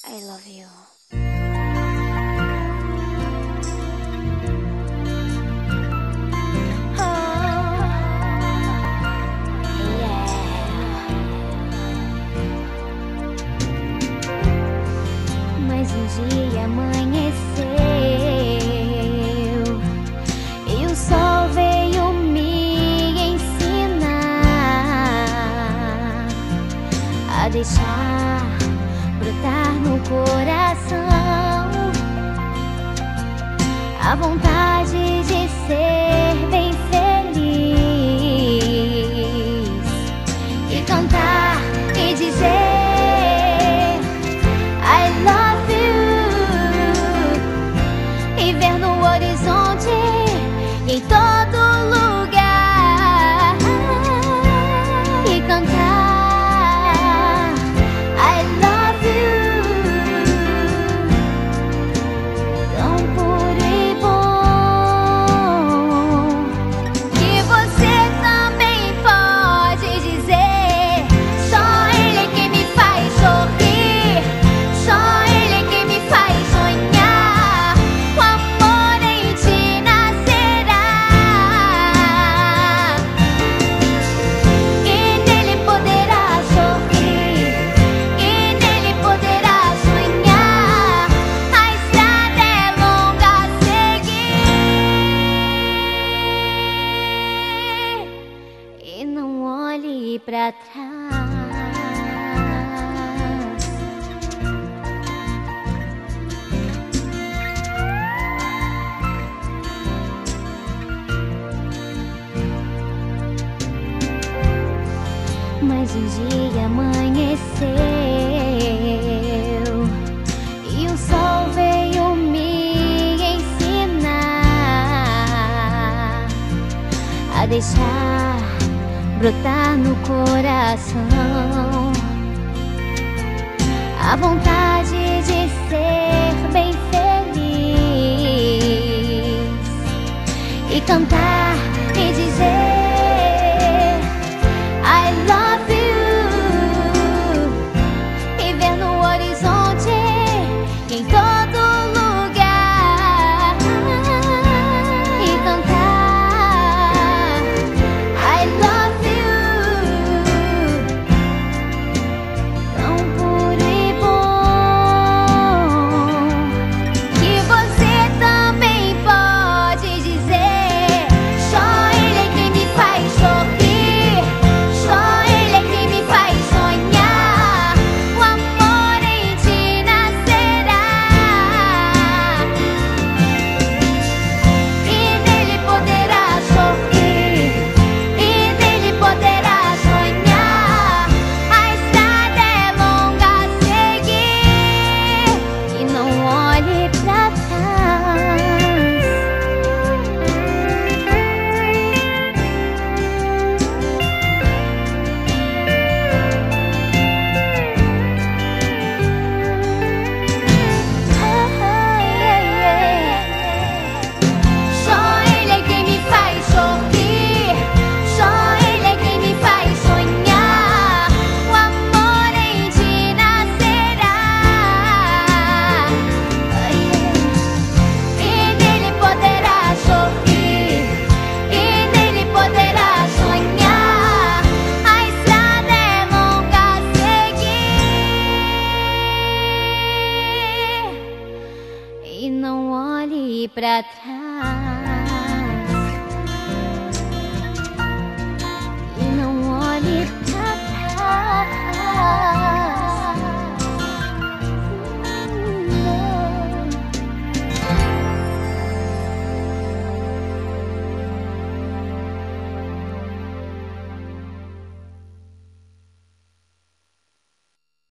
I love you. Mas um dia amanheceu e o sol veio me ensinar a deixar brotar no coração a vontade de ser bem feliz e cantar e dizer em todo lugar e cantar I love you, tão puro e bom que você também pode dizer. Só ele é que me faz sorrir, só ele é que me faz sonhar. O amor em ti pra trás. Mas um dia amanheceu e o sol veio me ensinar a deixar brotar no coração a vontade de ser bem feliz e cantar e dizer I love you e ver no horizonte em todo lugar e cantar I love you. E não olhe pra trás.